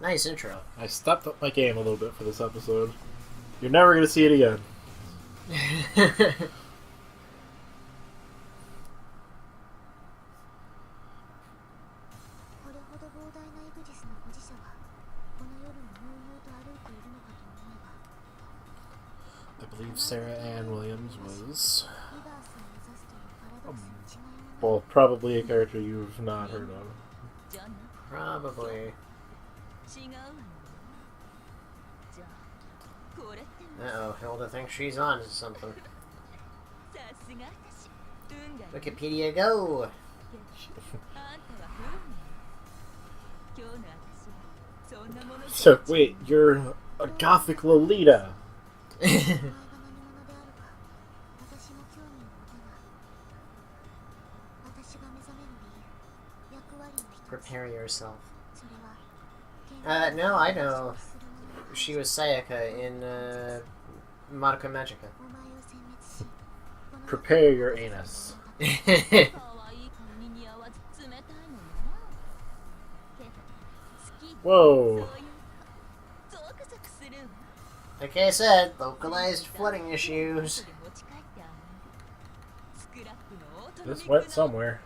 Nice intro. I stepped up my game a little bit for this episode. You're never going to see it again. I believe Sarah Ann Williams was... well, probably a character you've not heard of. Probably. Uh-oh, Hilda thinks she's on to something. Wikipedia, go! So, wait, you're a gothic Lolita. Prepare yourself. No, I know. She was Sayaka in, Madoka Magica. Prepare your anus. Whoa. Like I said, localized flooding issues. This went somewhere.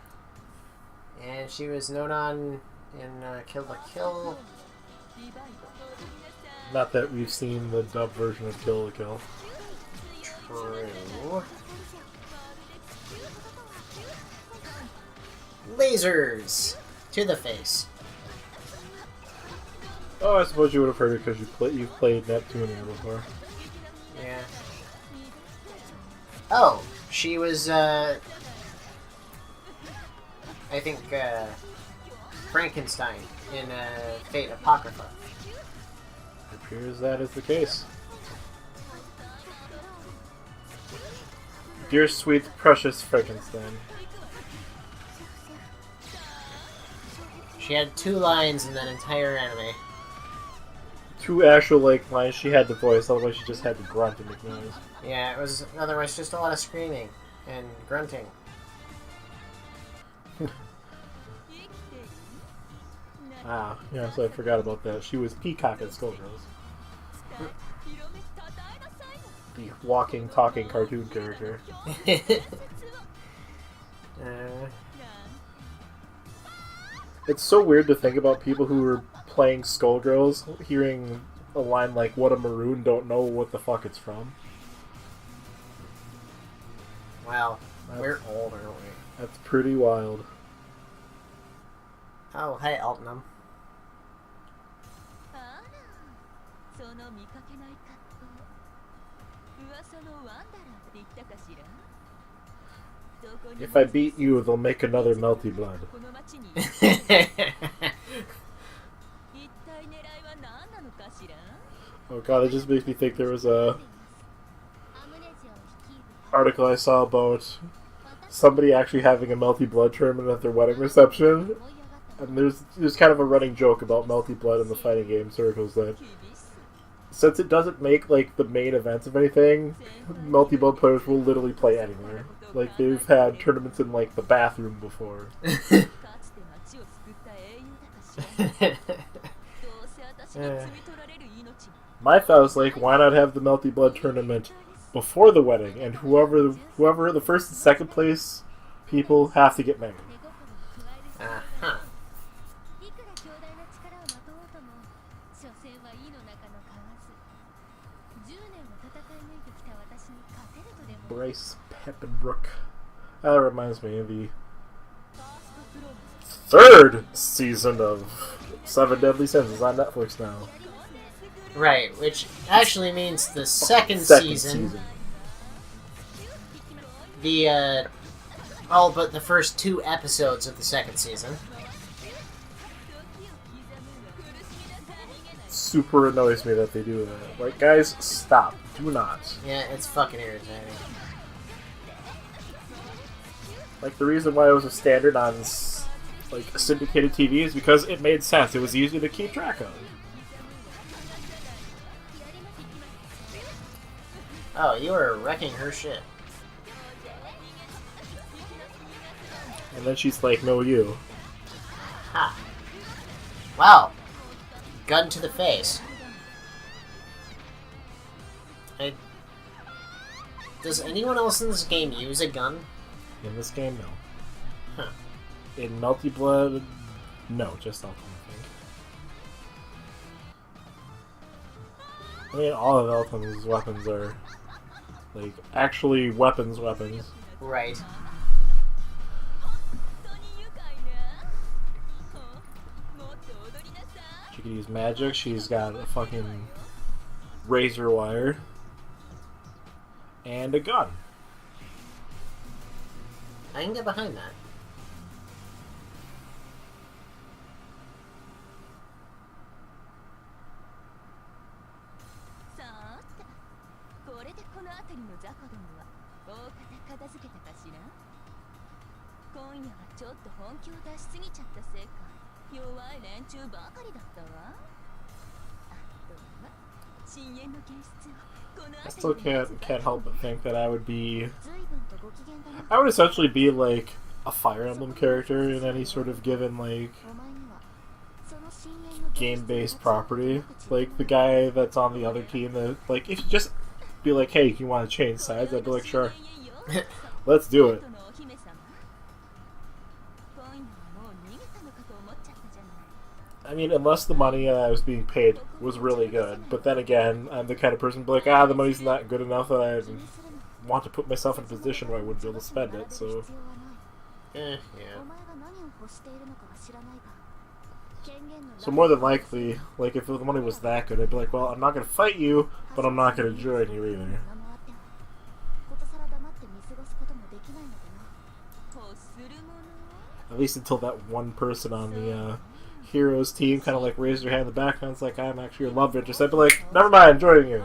And she was Nonon in Kill la Kill. Not that we've seen the dub version of Kill la Kill. True. Lasers! To the face. Oh, I suppose you would have heard it because you've played Neptunia before. Yeah. Oh, she was, I think, Frankenstein in Fate Apocrypha. It appears that is the case. Dear sweet, precious Frankenstein. She had 2 lines in that entire anime. 2 actual lines she had to voice, otherwise she just had to grunt and make noise. Yeah, it was otherwise just a lot of screaming and grunting. Ah, yeah, so I forgot about that. She was Peacock at Skullgirls. The walking, talking cartoon character. It's so weird to think about people who were playing Skullgirls, hearing a line like, "What a maroon, don't know what the fuck it's from." Well, we're old, aren't we? That's pretty wild. Oh, hey, Altinum. If I beat you, they'll make another Melty Blood. Oh god, it just makes me think there was a article I saw about somebody actually having a Melty Blood tournament at their wedding reception. And there's kind of a running joke about Melty Blood in the fighting game circles that since it doesn't make like the main events of anything, Melty Blood players will literally play anywhere. Like they've had tournaments in like the bathroom before. My thought was like, why not have the Melty Blood tournament before the wedding, and whoever the first and second place people have to get married. Uh-huh. Bryce Peppenbrook. That reminds me of the 3rd season of 7 Deadly Sins is on Netflix now. Right, which actually means the second season. The, all but the first 2 episodes of the second season. super annoys me that they do that. Like, guys, stop. Do not. Yeah, it's fucking irritating. Like, the reason why it was a standard on, like, syndicated TV is because it made sense. It was easy to keep track of. Oh, you were wrecking her shit. And then she's like, no, you. Ha. Wow. Gun to the face. Does anyone else in this game use a gun? In this game, no. Huh. In Melty Blood, no, just alcohol, I think. I mean, all of Elton's weapons are, like, actually weapons. Right. She can use magic, she's got a fucking razor wire, and a gun. I can get behind that. I still can't help but think that I would essentially be like a Fire Emblem character in any sort of given like game-based property. Like the guy that's on the other team that like if you just be like, hey, you want to change sides? I'd be like, sure. Let's do it. I mean, unless the money I was being paid was really good. But then again, I'm the kind of person to be like, the money's not good enough that I want to put myself in a position where I wouldn't be able to spend it, so... Yeah. So more than likely, like, if the money was that good, I'd be like, well, I'm not going to fight you, but I'm not going to join you either. At least until that one person on the, Heroes team kind of like raised their hand in the background. It's like, I'm actually your love interest. I'd be like, never mind, I'm joining you.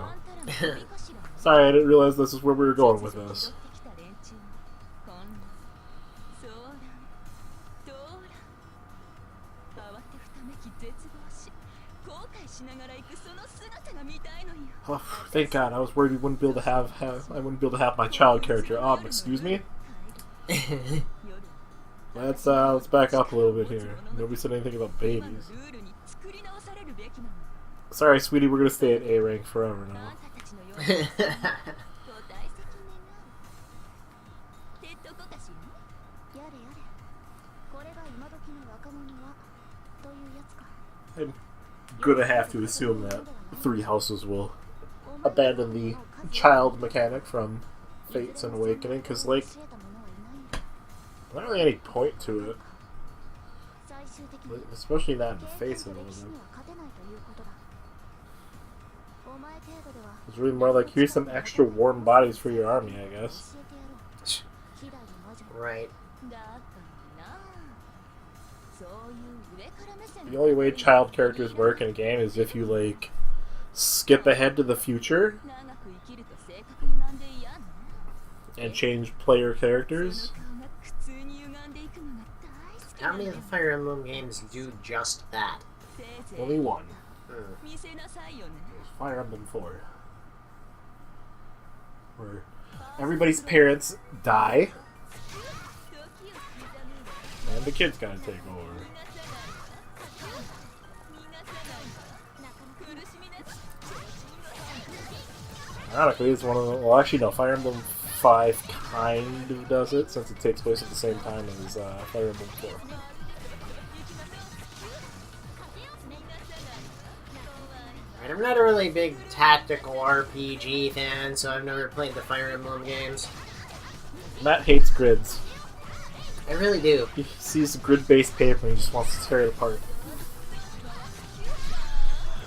Sorry, I didn't realize this is where we were going with this. Oh, thank God, I was worried we wouldn't be able to I wouldn't be able to have my child character. Excuse me? Let's back up a little bit here. Nobody said anything about babies. Sorry, sweetie, we're gonna stay at A rank forever now. I'm gonna have to assume that 3 houses will abandon the child mechanic from Fates and Awakening, because, like, not really any point to it. Especially not in the face of it. It's really more like, here's some extra warm bodies for your army, I guess. Right. The only way child characters work in a game is if you, like, skip ahead to the future and change player characters. How many of the Fire Emblem games do just that? Only one. Fire Emblem 4. Where everybody's parents die and the kid's gotta take over. Ironically, it's one of the... Well, actually, no. Fire Emblem 5 kind of does it, since it takes place at the same time as Fire Emblem 4. Right, I'm not a really big tactical RPG fan, so I've never played the Fire Emblem games. Matt hates grids. I really do. He sees grid-based paper and he just wants to tear it apart.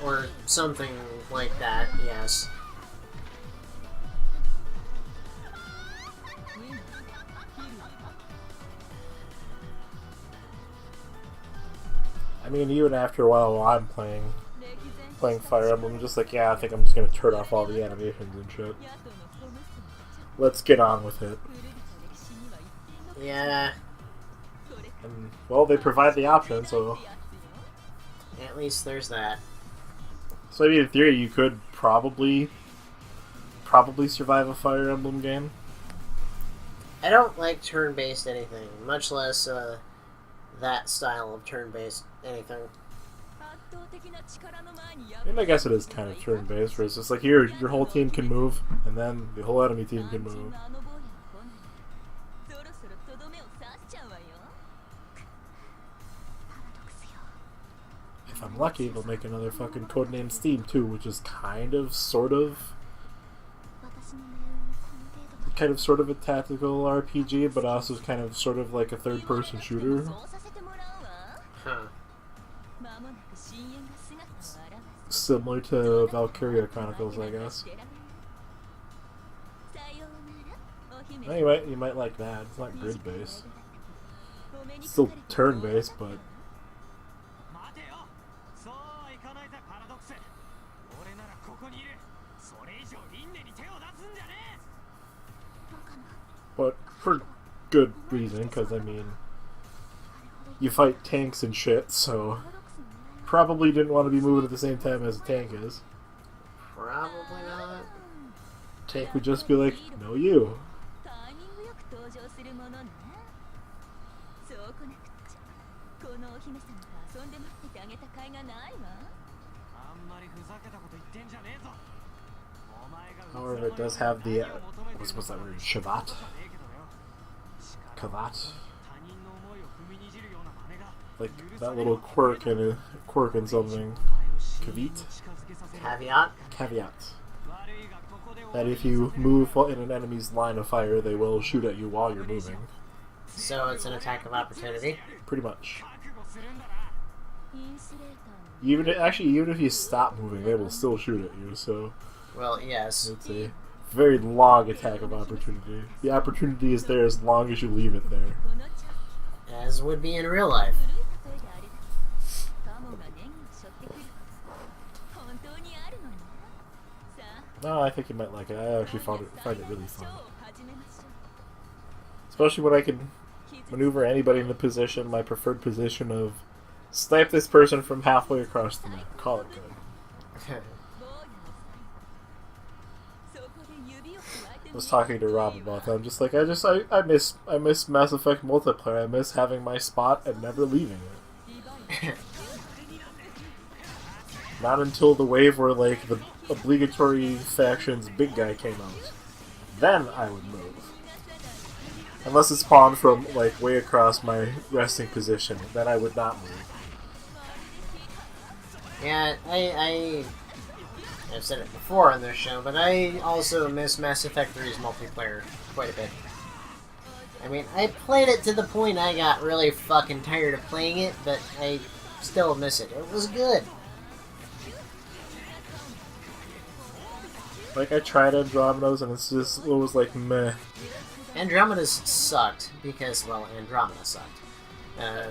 Or something like that, yes. I mean, even after a while I'm playing, playing Fire Emblem. I'm just like, yeah, I think I'm just gonna turn off all the animations and shit. Let's get on with it. Yeah. And, well, they provide the option, so... At least there's that. So, I mean, in theory, you could probably survive a Fire Emblem game. I don't like turn-based anything, much less that style of turn-based anything. I mean, I guess it is kind of turn-based, where it's just like, here, your whole team can move, and then the whole enemy team can move. If I'm lucky, they'll make another fucking Codename Steam too, which is kind of, sort of a tactical RPG, but also kind of, sort of like a third-person shooter. Huh. Similar to Valkyria Chronicles, I guess. Anyway, you might like that. It's not grid-based. It's still turn-based, but... But for good reason, because, I mean, you fight tanks and shit, so probably didn't want to be moving at the same time as a tank is. Probably not. Tank would just be like, no you. However, it does have the, what's that word, Shavat? Kavat? Like, that little quirk in something. Kavit? Caveat? Caveat. That if you move in an enemy's line of fire, they will shoot at you while you're moving. So it's an attack of opportunity? Pretty much. Even if you stop moving, they will still shoot at you, so... Well, yes. It's a very long attack of opportunity. The opportunity is there as long as you leave it there. As would be in real life. No, I think you might like it. I actually find it really fun. Especially when I can maneuver anybody in the position, my preferred position of snipe this person from halfway across the map. Call it good. I was talking to Rob about that. I'm just like, I miss Mass Effect multiplayer. I miss having my spot and never leaving it. Not until the wave where, like, the obligatory factions big guy came out. Then I would move. Unless it spawned from, like, way across my resting position. Then I would not move. Yeah, I've said it before on this show, but I also miss Mass Effect 3's multiplayer quite a bit. I mean, I played it to the point I got really fucking tired of playing it, but I still miss it. It was good. Like, I tried Andromeda's and it was like, meh. Andromeda's sucked, because, well, Andromeda sucked. Yeah,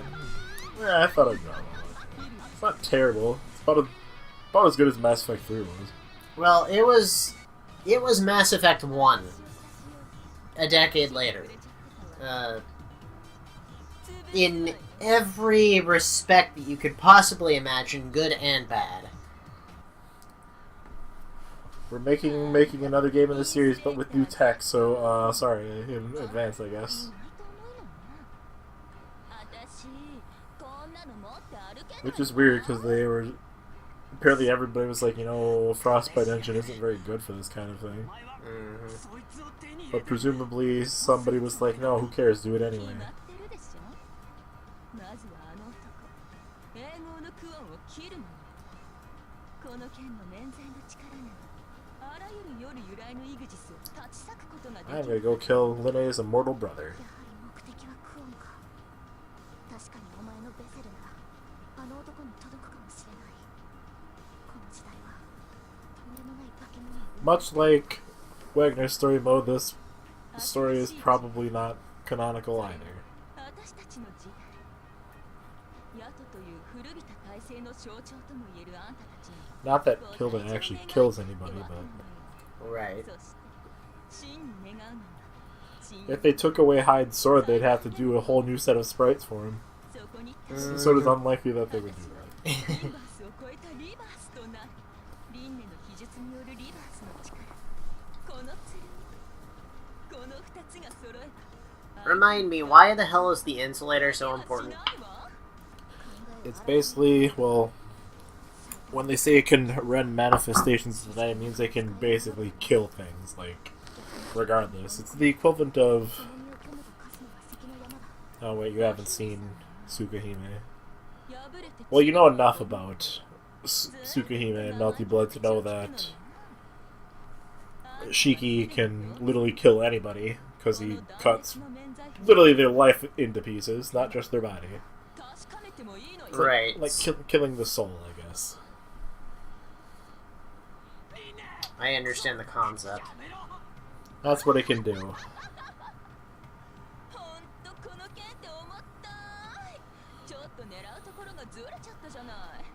I thought Andromeda was. It's not terrible. It's about as good as Mass Effect 3 was. Well, it was Mass Effect 1. A decade later. In every respect that you could possibly imagine, good and bad. We're making another game in the series, but with new tech, so, sorry, in advance, I guess. Which is weird, because apparently everybody was like, you know, Frostbite engine isn't very good for this kind of thing. Mm-hmm. But presumably somebody was like, no, who cares, do it anyway. I'm gonna go kill Linnea's immortal brother. Much like Wagner's story mode, this story is probably not canonical either. Not that Hilda actually kills anybody, but Right. if they took away Hyde's sword, they'd have to do a whole new set of sprites for him. So it is unlikely that they would do that. Remind me, why the hell is the insulator so important? It's basically, well, when they say it can run manifestations of the night, it means they can basically kill things, like, regardless. It's the equivalent of... Oh wait, you haven't seen Tsukahime. Well, you know enough about Tsukahime and Melty Blood to know that Shiki can literally kill anybody, because he cuts literally their life into pieces, not just their body. Right. Like killing the soul, I guess. I understand the concept. That's what it can do.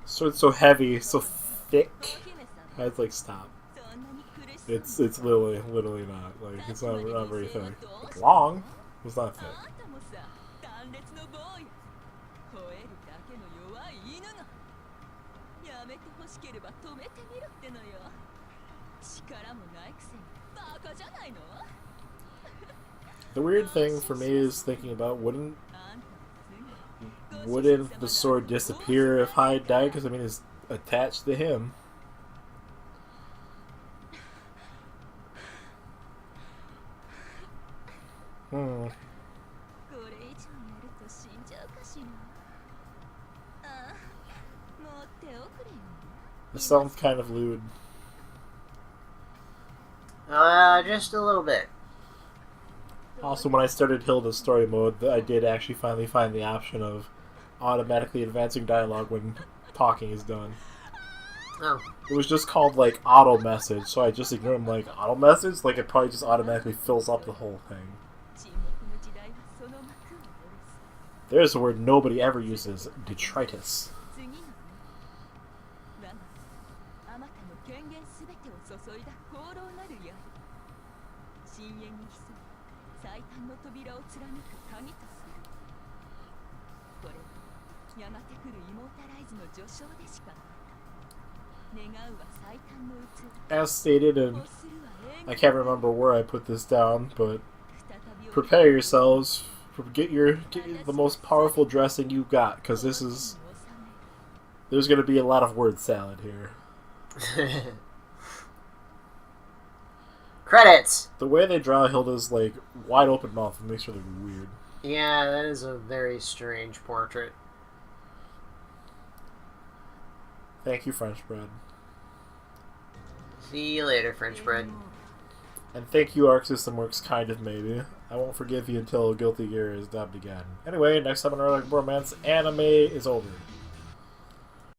Sword's so heavy, so thick. I was like, stop. It's literally not. Like, it's not very thick. It's long. It's not thick. The weird thing for me is thinking about wouldn't the sword disappear if Hyde died? Because I mean, it's attached to him. This sounds kind of lewd. Just a little bit. Also, when I started Hilda's story mode, I did actually finally find the option of automatically advancing dialogue when talking is done. Oh. It was just called, like, auto message, so I just ignored them, like, auto message? Like, it probably just automatically fills up the whole thing. There's a word nobody ever uses, detritus. As stated, and I can't remember where I put this down, but prepare yourselves. Get the most powerful dressing you got, because there's going to be a lot of word salad here. Credits! The way they draw Hilda's, like, wide open mouth makes her look weird. Yeah, that is a very strange portrait. Thank you, French bread. See you later, French bread. And thank you, Arc System Works, kind of, maybe. I won't forgive you until Guilty Gear is dubbed again. Anyway, next time on Bromance, anime is over.